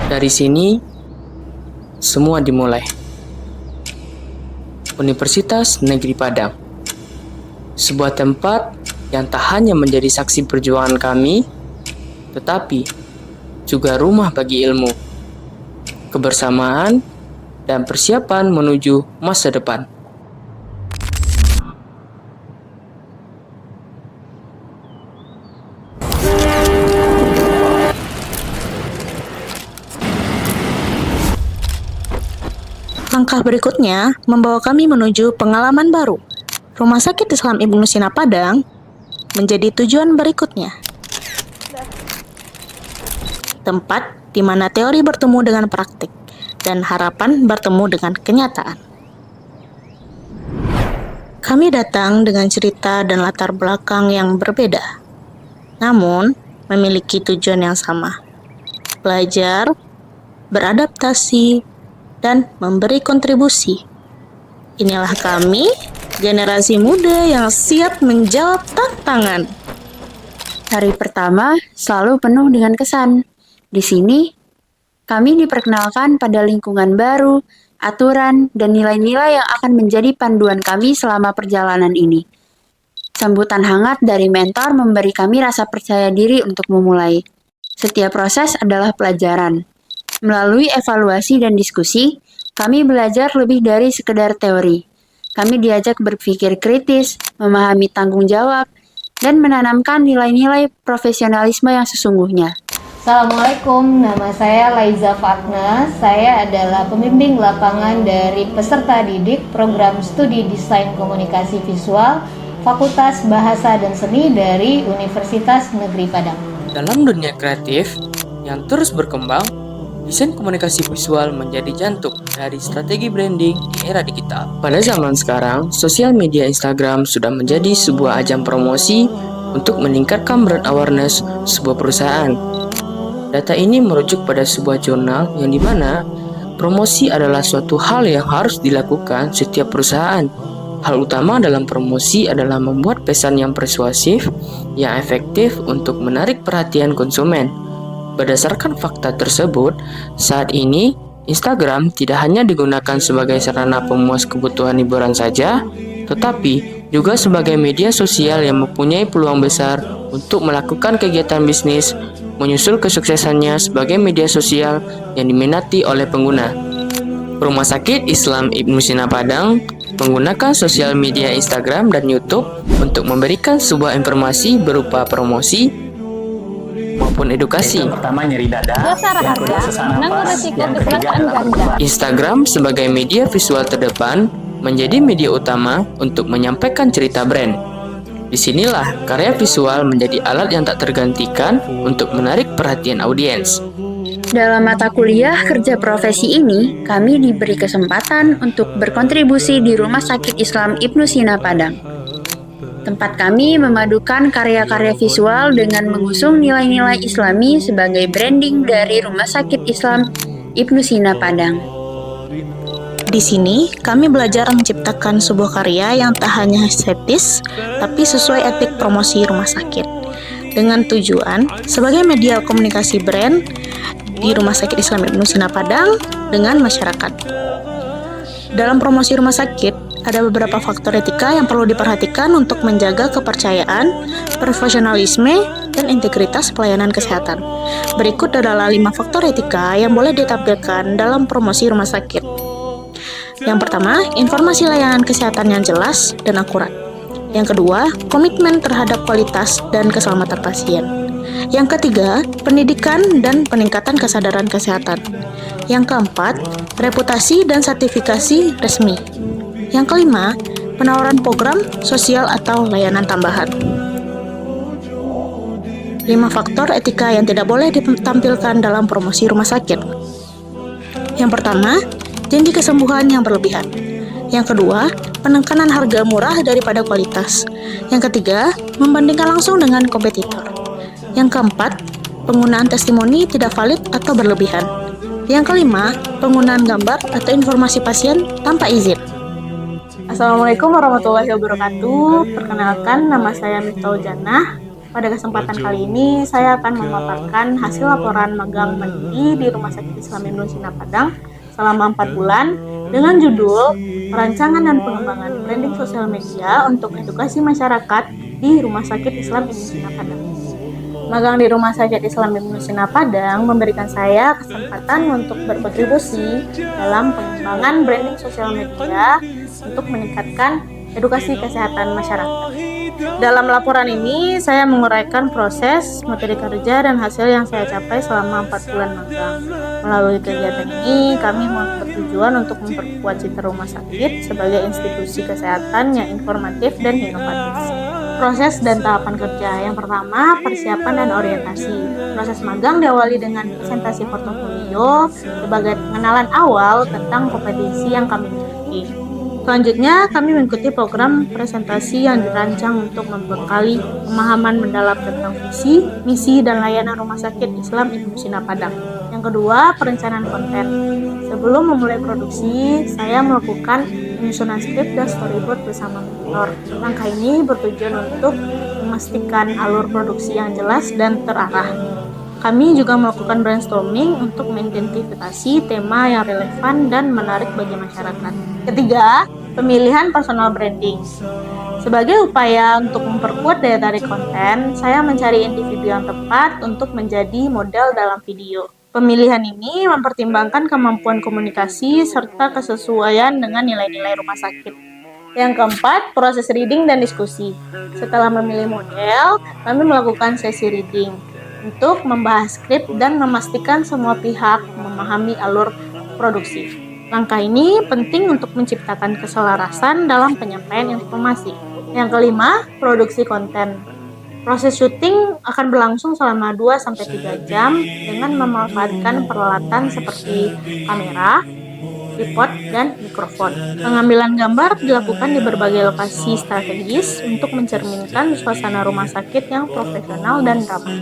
Dari sini, semua dimulai. Universitas Negeri Padang, sebuah tempat yang tak hanya menjadi saksi perjuangan kami, tetapi juga rumah bagi ilmu, kebersamaan, dan persiapan menuju masa depan. Langkah berikutnya membawa kami menuju pengalaman baru. Rumah Sakit Islam Ibnu Sina Padang menjadi tujuan berikutnya. Tempat di mana teori bertemu dengan praktik dan harapan bertemu dengan kenyataan. Kami datang dengan cerita dan latar belakang yang berbeda, namun memiliki tujuan yang sama: belajar, beradaptasi, dan memberi kontribusi. Inilah kami, generasi muda yang siap menjawab tantangan. Hari pertama selalu penuh dengan kesan. Di sini, kami diperkenalkan pada lingkungan baru, aturan, dan nilai-nilai yang akan menjadi panduan kami selama perjalanan ini. Sambutan hangat dari mentor memberi kami rasa percaya diri untuk memulai. Setiap proses adalah pelajaran. Melalui evaluasi dan diskusi, kami belajar lebih dari sekedar teori. Kami diajak berpikir kritis, memahami tanggung jawab, dan menanamkan nilai-nilai profesionalisme yang sesungguhnya. Assalamualaikum, nama saya Laiza Fatna. Saya adalah pembimbing lapangan dari peserta didik program studi Desain Komunikasi Visual Fakultas Bahasa dan Seni dari Universitas Negeri Padang. Dalam dunia kreatif yang terus berkembang, desain komunikasi visual menjadi jantung dari strategi branding di era digital. Pada zaman sekarang, sosial media Instagram sudah menjadi sebuah ajang promosi untuk meningkatkan brand awareness sebuah perusahaan. Data ini merujuk pada sebuah jurnal yang dimana promosi adalah suatu hal yang harus dilakukan setiap perusahaan. Hal utama dalam promosi adalah membuat pesan yang persuasif, yang efektif untuk menarik perhatian konsumen. Berdasarkan fakta tersebut, saat ini Instagram tidak hanya digunakan sebagai sarana pemuas kebutuhan hiburan saja, tetapi juga sebagai media sosial yang mempunyai peluang besar untuk melakukan kegiatan bisnis, menyusul kesuksesannya sebagai media sosial yang diminati oleh pengguna. Rumah Sakit Islam Ibnu Sina Padang menggunakan sosial media Instagram dan YouTube untuk memberikan sebuah informasi berupa promosi maupun edukasi. Pertama, nyeri dada. Yang kedua, sesak napas. Yang ketiga, Instagram sebagai media visual terdepan menjadi media utama untuk menyampaikan cerita brand. Disinilah karya visual menjadi alat yang tak tergantikan untuk menarik perhatian audiens. Dalam mata kuliah kerja profesi ini, kami diberi kesempatan untuk berkontribusi di Rumah Sakit Islam Ibnu Sina Padang. Tempat kami memadukan karya-karya visual dengan mengusung nilai-nilai Islami sebagai branding dari Rumah Sakit Islam Ibnu Sina Padang. Di sini, kami belajar menciptakan sebuah karya yang tak hanya estetis, tapi sesuai etik promosi rumah sakit. Dengan tujuan sebagai media komunikasi brand di Rumah Sakit Islam Ibnu Sina Padang dengan masyarakat. Dalam promosi rumah sakit, ada beberapa faktor etika yang perlu diperhatikan untuk menjaga kepercayaan, profesionalisme, dan integritas pelayanan kesehatan. Berikut adalah 5 faktor etika yang boleh ditampilkan dalam promosi rumah sakit. Yang pertama, informasi layanan kesehatan yang jelas dan akurat. Yang kedua, komitmen terhadap kualitas dan keselamatan pasien. Yang ketiga, pendidikan dan peningkatan kesadaran kesehatan. Yang keempat, reputasi dan sertifikasi resmi. Yang kelima, penawaran program sosial atau layanan tambahan. 5 faktor etika yang tidak boleh ditampilkan dalam promosi rumah sakit. Yang pertama, janji kesembuhan yang berlebihan. Yang kedua, penekanan harga murah daripada kualitas. Yang ketiga, membandingkan langsung dengan kompetitor. Yang keempat, penggunaan testimoni tidak valid atau berlebihan. Yang kelima, penggunaan gambar atau informasi pasien tanpa izin. Assalamualaikum warahmatullahi wabarakatuh. Perkenalkan, nama saya Miftahul Jannah. Pada kesempatan kali ini, saya akan memaparkan hasil laporan magang mandiri di Rumah Sakit Islam Ibnu Sina Padang selama 4 bulan dengan judul Perancangan dan Pengembangan Branding Sosial Media untuk Edukasi Masyarakat di Rumah Sakit Islam Ibnu Sina Padang. Magang di Rumah Sakit Islam Ibnu Sina Padang memberikan saya kesempatan untuk berkontribusi dalam pengembangan branding sosial media untuk meningkatkan edukasi kesehatan masyarakat. Dalam laporan ini, saya menguraikan proses, materi kerja, dan hasil yang saya capai selama 4 bulan magang. Melalui kegiatan ini, kami bertujuan untuk memperkuat citra rumah sakit sebagai institusi kesehatan yang informatif dan inovatif. Proses dan tahapan kerja. Yang pertama, persiapan dan orientasi. Proses magang diawali dengan presentasi portofolio sebagai pengenalan awal tentang kompetensi yang kami miliki. Selanjutnya, kami mengikuti program presentasi yang dirancang untuk membekali pemahaman mendalam tentang visi, misi, dan layanan Rumah Sakit Islam Ibnu Sina Padang. Yang kedua, perencanaan konten. Sebelum memulai produksi, saya melakukan penyusunan skrip dan storyboard bersama mentor. Langkah ini bertujuan untuk memastikan alur produksi yang jelas dan terarah. Kami juga melakukan brainstorming untuk mengidentifikasi tema yang relevan dan menarik bagi masyarakat. Ketiga, pemilihan personal branding. Sebagai upaya untuk memperkuat daya tarik konten, saya mencari individu yang tepat untuk menjadi model dalam video. Pemilihan ini mempertimbangkan kemampuan komunikasi serta kesesuaian dengan nilai-nilai rumah sakit. Yang keempat, proses reading dan diskusi. Setelah memilih model, kami melakukan sesi reading untuk membahas skrip dan memastikan semua pihak memahami alur produksi. Langkah ini penting untuk menciptakan keselarasan dalam penyampaian informasi. Yang kelima, produksi konten. Proses syuting akan berlangsung selama 2-3 jam dengan memanfaatkan peralatan seperti kamera, tripod, dan mikrofon. Pengambilan gambar dilakukan di berbagai lokasi strategis untuk mencerminkan suasana rumah sakit yang profesional dan ramah.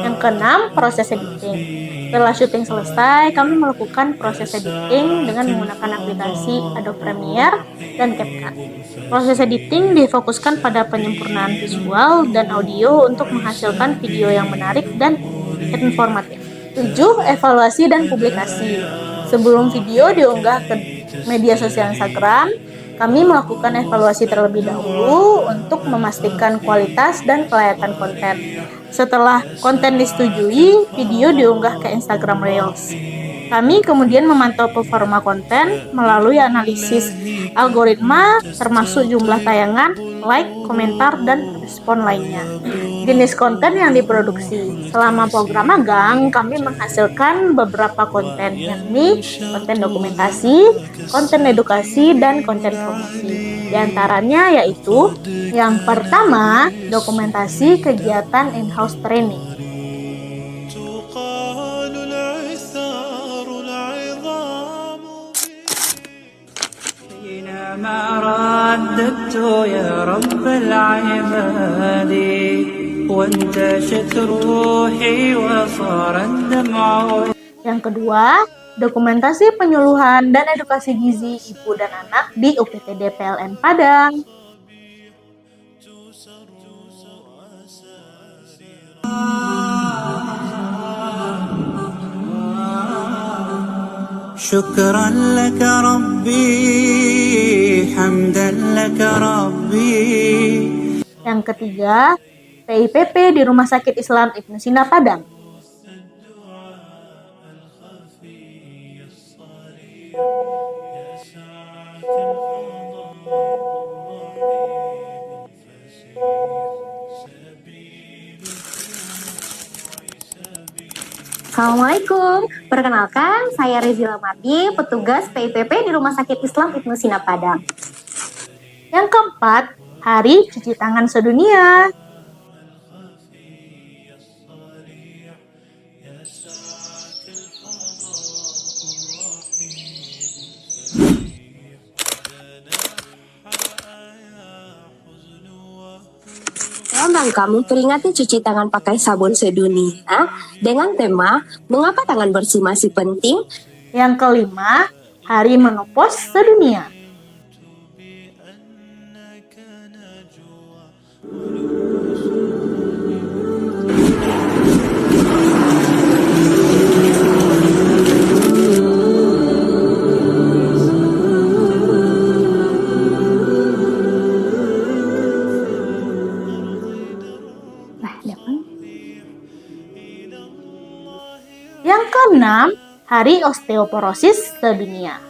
Yang keenam, proses editing. Setelah syuting selesai, kami melakukan proses editing dengan menggunakan aplikasi Adobe Premiere dan CapCut. Proses editing difokuskan pada penyempurnaan visual dan audio untuk menghasilkan video yang menarik dan informatif. 7. Evaluasi dan publikasi. Sebelum video diunggah ke media sosial Instagram, kami melakukan evaluasi terlebih dahulu untuk memastikan kualitas dan kelayakan konten. Setelah konten disetujui, video diunggah ke Instagram Reels. Kami kemudian memantau performa konten melalui analisis algoritma termasuk jumlah tayangan, like, komentar, dan respon lainnya. Jenis konten yang diproduksi. Selama program magang, kami menghasilkan beberapa konten, yakni konten dokumentasi, konten edukasi, dan konten promosi. Di antaranya yaitu yang pertama, dokumentasi kegiatan in-house training. ما رددت يا رب العباد وانتشت روحي وصار الدمع. Yang kedua, dokumentasi penyuluhan dan edukasi gizi ibu dan anak di UPTD PLN Padang. شكرا لك ربي حمدا لك ربي. Yang ketiga, PIPP di Rumah Sakit Islam Ibnu Sina Padang. Assalamualaikum, perkenalkan saya Rezila Mardi, petugas PIPP di Rumah Sakit Islam Ibnu Sina Padang. Yang keempat, Hari Cuci Tangan Sedunia. Rangka memperingati cuci tangan pakai sabun sedunia dengan tema Mengapa Tangan Bersih Masih Penting? Yang kelima, Hari Menopause Sedunia. Yang keenam, Hari Osteoporosis Sedunia.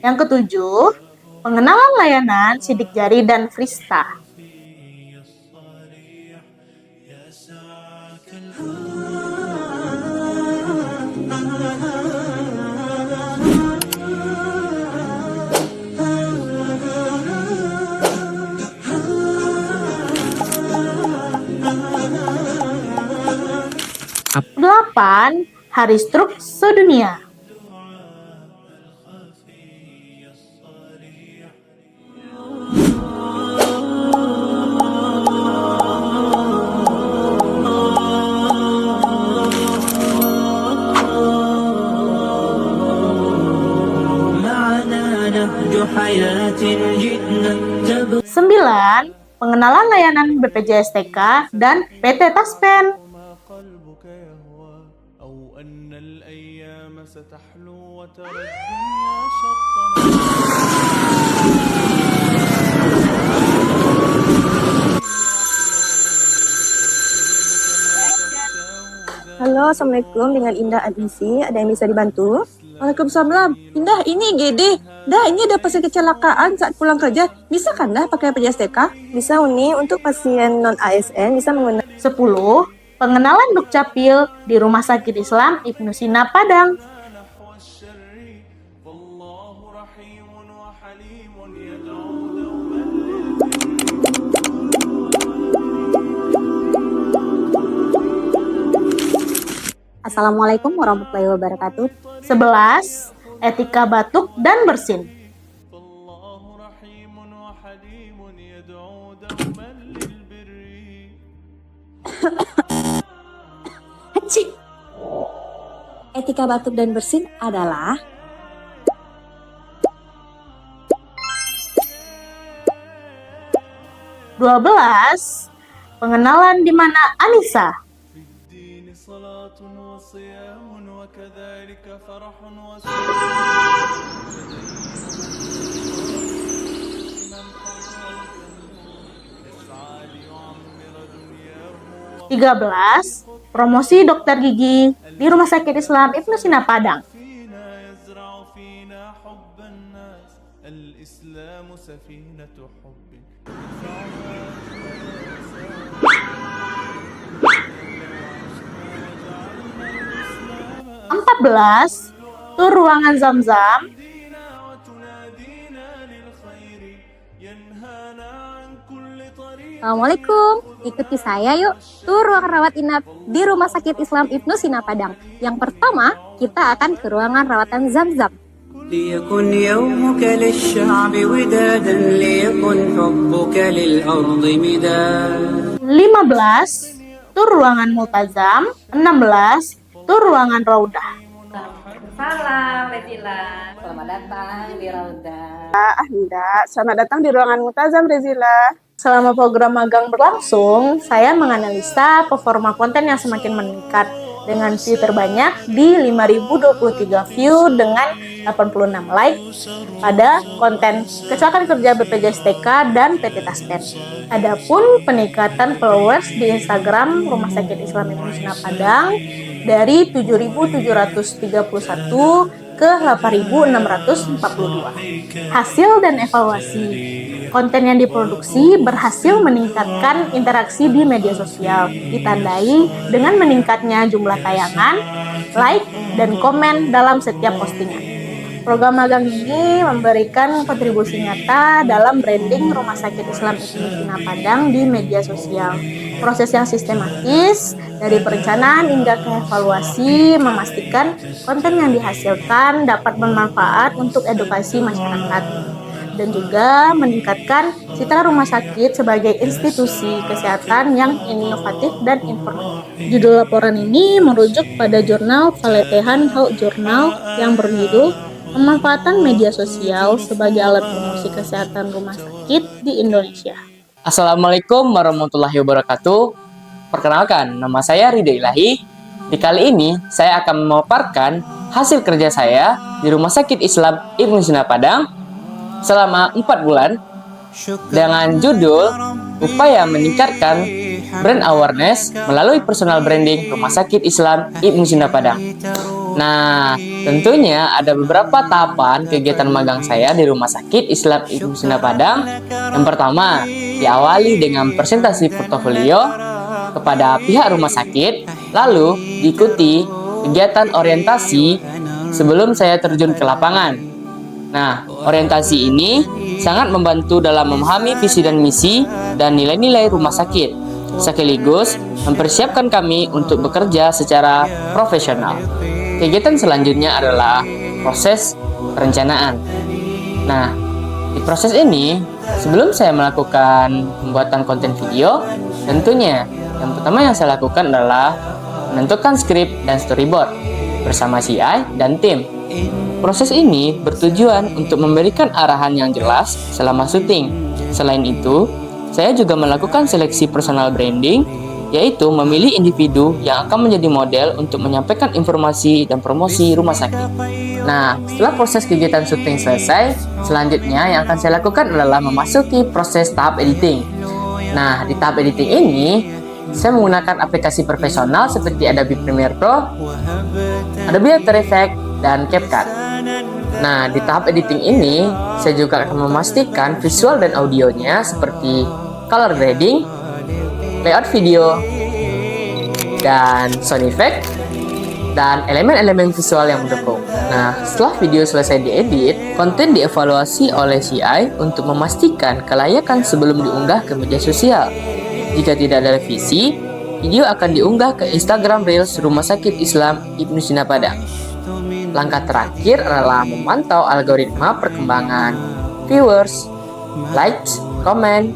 Yang ketujuh, pengenalan layanan sidik jari dan Frista. Delapan, Hari Stroke Sedunia. Sembilan, pengenalan layanan BPJS TK dan PT Taspen. Halo, Assalamualaikum, dengan Indah Adisi. Ada yang bisa dibantu? Waalaikumsalam. Indah, ini IGD. Dah, ini ada pasien kecelakaan saat pulang kerja. Bisa kan dah pakai PJSTK? Bisa, Uni. Untuk pasien non-ASN bisa menggunakan. 10. Pengenalan Dukcapil di Rumah Sakit Islam Ibnu Sina Padang. Assalamualaikum warahmatullahi wabarakatuh. 11. Etika batuk dan bersin. Etika batuk dan bersin adalah 12. Pengenalan di mana Anissa. Tiga belas, promosi dokter gigi di Rumah Sakit Islam Ibnu Sina Padang. Empat belas, tur ruangan Zam-Zam. Assalamualaikum, ikuti saya yuk tur ruang rawat inap di Rumah Sakit Islam Ibnu Sina Padang. Yang pertama, kita akan ke ruangan rawatan Zam-Zam. ليكن يومك للشعب ودادا ليكن حبك للأرض مداد 15, tur ruangan Multazam. 16, tur ruangan Raudah. Salam, Rezila. Selamat datang di Raudah. Enggak, selamat datang di ruangan Multazam, Rezila. Selama program magang berlangsung, saya menganalisa performa konten yang semakin meningkat dengan view terbanyak di 5.023 view dengan 86 like pada konten kecelakaan kerja BPJS TK dan PT Taspen. Adapun peningkatan followers di Instagram Rumah Sakit Islam Ibnu Sina Padang dari 7.731 ke 8.642. Hasil dan evaluasi. Konten yang diproduksi berhasil meningkatkan interaksi di media sosial, ditandai dengan meningkatnya jumlah tayangan, like, dan komen dalam setiap postingan. Program magang ini memberikan kontribusi nyata dalam branding Rumah Sakit Islam Ibnu Sina Padang di media sosial. Proses yang sistematis dari perencanaan hingga ke evaluasi memastikan konten yang dihasilkan dapat bermanfaat untuk edukasi masyarakat. dan juga meningkatkan citra rumah sakit sebagai institusi kesehatan yang inovatif dan informatif. Judul laporan ini merujuk pada jurnal Valetehan Health Journal yang berjudul Pemanfaatan Media Sosial sebagai Alat Promosi Kesehatan Rumah Sakit di Indonesia. Assalamualaikum warahmatullahi wabarakatuh. Perkenalkan, nama saya Ridho Ilahi. Di kali ini, saya akan memaparkan hasil kerja saya di Rumah Sakit Islam Ibnu Sina Padang selama 4 bulan dengan judul Upaya Meningkatkan Brand Awareness melalui Personal Branding Rumah Sakit Islam Ibnu Sina Padang. Nah, tentunya ada beberapa tahapan kegiatan magang saya di Rumah Sakit Islam Ibnu Sina Padang. Yang pertama, diawali dengan presentasi portofolio kepada pihak rumah sakit, lalu diikuti kegiatan orientasi sebelum saya terjun ke lapangan. Nah, orientasi ini sangat membantu dalam memahami visi dan misi dan nilai-nilai rumah sakit, sekaligus mempersiapkan kami untuk bekerja secara profesional. Kegiatan selanjutnya adalah proses perencanaan. Nah, di proses ini, sebelum saya melakukan pembuatan konten video, tentunya yang pertama yang saya lakukan adalah menentukan skrip dan storyboard bersama CI dan tim. Proses ini bertujuan untuk memberikan arahan yang jelas selama syuting. Selain itu, saya juga melakukan seleksi personal branding, yaitu memilih individu yang akan menjadi model untuk menyampaikan informasi dan promosi rumah sakit. Nah, setelah proses kegiatan syuting selesai, selanjutnya yang akan saya lakukan adalah memasuki proses tahap editing. Nah, di tahap editing ini, saya menggunakan aplikasi profesional seperti Adobe Premiere Pro, Adobe After Effects, dan CapCut. Nah, di tahap editing ini, saya juga akan memastikan visual dan audionya seperti color grading, layout video, dan sound effect, dan elemen-elemen visual yang mendukung. Nah, setelah video selesai diedit, konten dievaluasi oleh CI untuk memastikan kelayakan sebelum diunggah ke media sosial. Jika tidak ada revisi, video akan diunggah ke Instagram Reels Rumah Sakit Islam Ibnu Sina Padang. Langkah terakhir adalah memantau algoritma perkembangan viewers, likes, komen,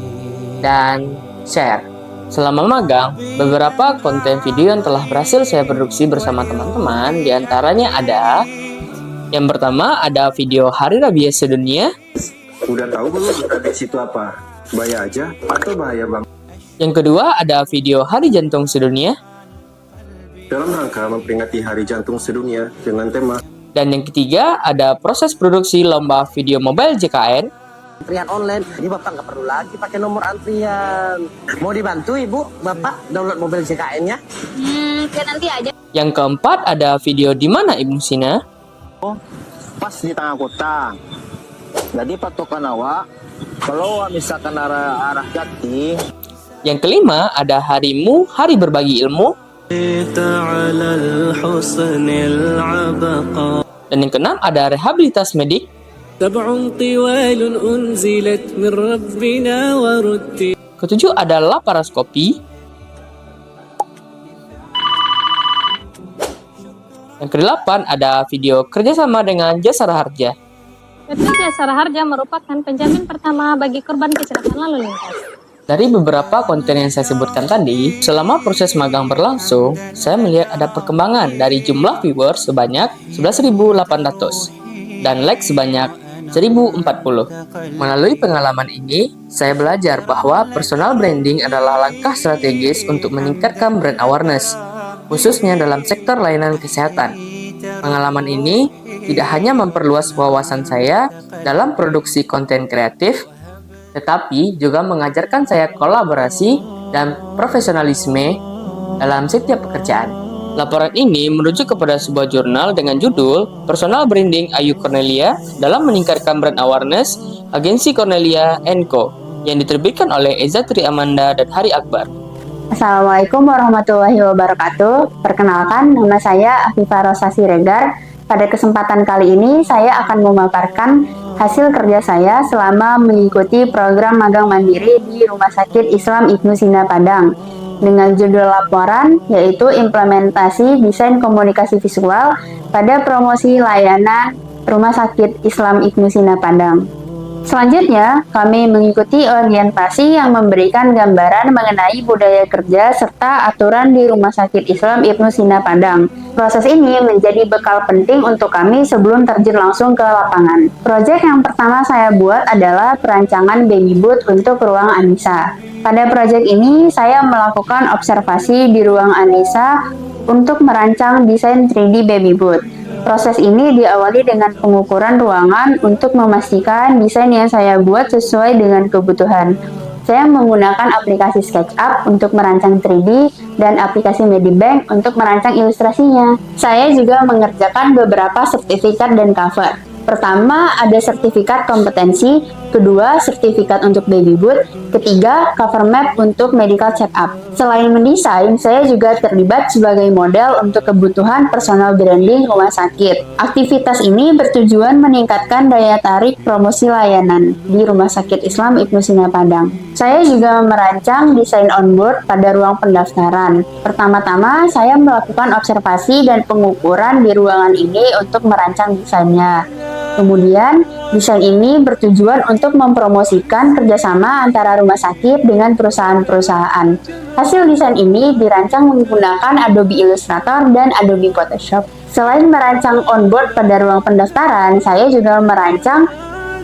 dan share. Selama magang, beberapa konten video yang telah berhasil saya produksi bersama teman-teman, diantaranya ada yang pertama ada video Hari Rabies Sedunia. Udah tahu belum rabies itu apa? Bahaya aja atau bahaya bang? Yang kedua ada video Hari Jantung Sedunia. Dalam rangka memperingati Hari Jantung Sedunia dengan tema. Dan yang ketiga ada proses produksi lomba video mobile JKN. Antrian online, jadi Bapak nggak perlu lagi pakai nomor antrian. Mau dibantu Ibu, Bapak download mobil JKN-nya? Kayak nanti aja. Yang keempat ada video Di Mana Ibnu Sina. Pas di tengah kota. Jadi patokan awak, kalau misalkan arah Jati. Yang kelima ada Harimu, Hari Berbagi Ilmu. Dan yang keenam ada Rehabilitas Medik. Ketujuh ada Laparoskopi. Yang kedelapan ada video kerjasama dengan Jasara Harja. PT Jasara Harja merupakan penjamin pertama bagi korban kecelakaan lalu lintas. Dari beberapa konten yang saya sebutkan tadi, selama proses magang berlangsung, saya melihat ada perkembangan dari jumlah viewers sebanyak 11.800 dan like sebanyak 1.040. Melalui pengalaman ini, saya belajar bahwa personal branding adalah langkah strategis untuk meningkatkan brand awareness, khususnya dalam sektor layanan kesehatan. Pengalaman ini tidak hanya memperluas wawasan saya dalam produksi konten kreatif, tetapi juga mengajarkan saya kolaborasi dan profesionalisme dalam setiap pekerjaan. Laporan ini merujuk kepada sebuah jurnal dengan judul Personal Branding Ayu Cornelia dalam meningkatkan brand awareness Agensi Cornelia & Co. yang diterbitkan oleh Eza Tri Amanda dan Hari Akbar. Assalamualaikum warahmatullahi wabarakatuh. Perkenalkan, nama saya Afifah Rosa Siregar. Pada kesempatan kali ini, saya akan memaparkan hasil kerja saya selama mengikuti program magang mandiri di Rumah Sakit Islam Ibnu Sina Padang dengan judul laporan yaitu implementasi desain komunikasi visual pada promosi layanan Rumah Sakit Islam Ibnu Sina Padang. Selanjutnya, kami mengikuti orientasi yang memberikan gambaran mengenai budaya kerja serta aturan di Rumah Sakit Islam Ibnu Sina Padang. Proses ini menjadi bekal penting untuk kami sebelum terjun langsung ke lapangan. Proyek yang pertama saya buat adalah perancangan baby booth untuk ruang Anissa. Pada proyek ini, saya melakukan observasi di ruang Anissa untuk merancang desain 3D baby booth. Proses ini diawali dengan pengukuran ruangan untuk memastikan desain yang saya buat sesuai dengan kebutuhan. Saya menggunakan aplikasi SketchUp untuk merancang 3D dan aplikasi Medibank untuk merancang ilustrasinya. Saya juga mengerjakan beberapa sertifikat dan cover. Pertama, ada sertifikat kompetensi, kedua, sertifikat untuk baby booth, ketiga, cover map untuk medical check-up. Selain mendesain, saya juga terlibat sebagai model untuk kebutuhan personal branding rumah sakit. Aktivitas ini bertujuan meningkatkan daya tarik promosi layanan di Rumah Sakit Islam Ibnu Sina Padang. Saya juga merancang desain onboard pada ruang pendaftaran. Pertama-tama, saya melakukan observasi dan pengukuran di ruangan ini untuk merancang desainnya. Kemudian, desain ini bertujuan untuk mempromosikan kerjasama antara rumah sakit dengan perusahaan-perusahaan. Hasil desain ini dirancang menggunakan Adobe Illustrator dan Adobe Photoshop. Selain merancang onboard pada ruang pendaftaran, saya juga merancang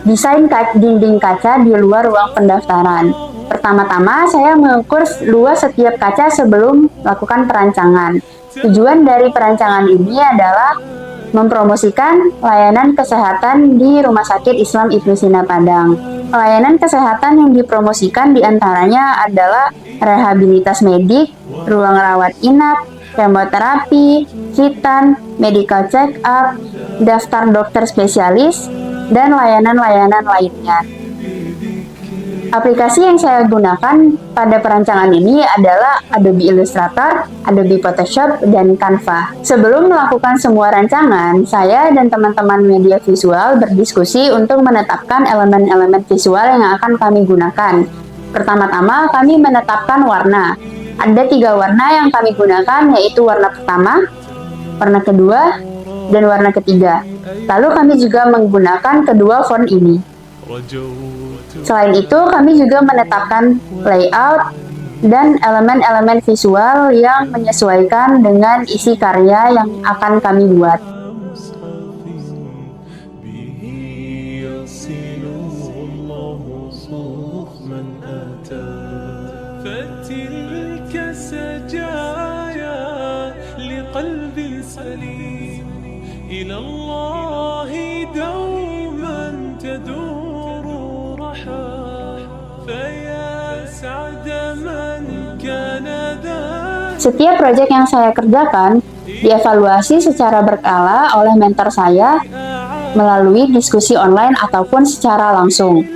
desain dinding kaca di luar ruang pendaftaran. Pertama-tama, saya mengukur luas setiap kaca sebelum melakukan perancangan. Tujuan dari perancangan ini adalah mempromosikan layanan kesehatan di Rumah Sakit Islam Ibnu Sina Padang. Layanan kesehatan yang dipromosikan diantaranya adalah rehabilitas medik, ruang rawat inap, kemoterapi, hitan, medical check-up, daftar dokter spesialis, dan layanan-layanan lainnya. Aplikasi yang saya gunakan pada perancangan ini adalah Adobe Illustrator, Adobe Photoshop, dan Canva. Sebelum melakukan semua rancangan, saya dan teman-teman media visual berdiskusi untuk menetapkan elemen-elemen visual yang akan kami gunakan. Pertama-tama, kami menetapkan warna. Ada 3 warna yang kami gunakan, yaitu warna pertama, warna kedua, dan warna ketiga. Lalu kami juga menggunakan kedua font ini. Selain itu, kami juga menetapkan layout dan elemen-elemen visual yang menyesuaikan dengan isi karya yang akan kami buat. Setiap proyek yang saya kerjakan dievaluasi secara berkala oleh mentor saya melalui diskusi online ataupun secara langsung.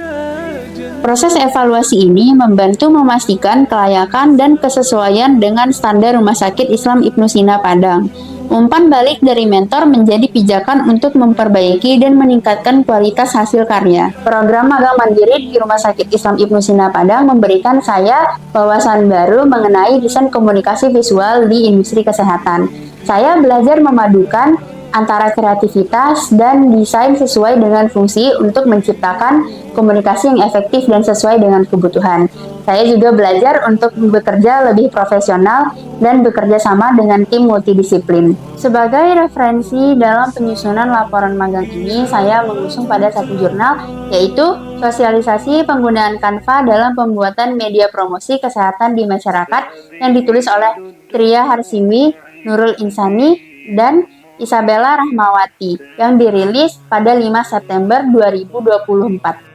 Proses evaluasi ini membantu memastikan kelayakan dan kesesuaian dengan standar Rumah Sakit Islam Ibnu Sina Padang. Umpan balik dari mentor menjadi pijakan untuk memperbaiki dan meningkatkan kualitas hasil karya. Program magang mandiri di Rumah Sakit Islam Ibnu Sina Padang memberikan saya wawasan baru mengenai desain komunikasi visual di industri kesehatan. Saya belajar memadukan antara kreativitas dan desain sesuai dengan fungsi untuk menciptakan komunikasi yang efektif dan sesuai dengan kebutuhan. Saya juga belajar untuk bekerja lebih profesional dan bekerja sama dengan tim multidisiplin. Sebagai referensi dalam penyusunan laporan magang ini, saya mengusung pada satu jurnal, yaitu sosialisasi penggunaan Canva dalam pembuatan media promosi kesehatan di masyarakat yang ditulis oleh Tria Harsimi, Nurul Insani, dan Isabella Rahmawati yang dirilis pada 5 September 2024.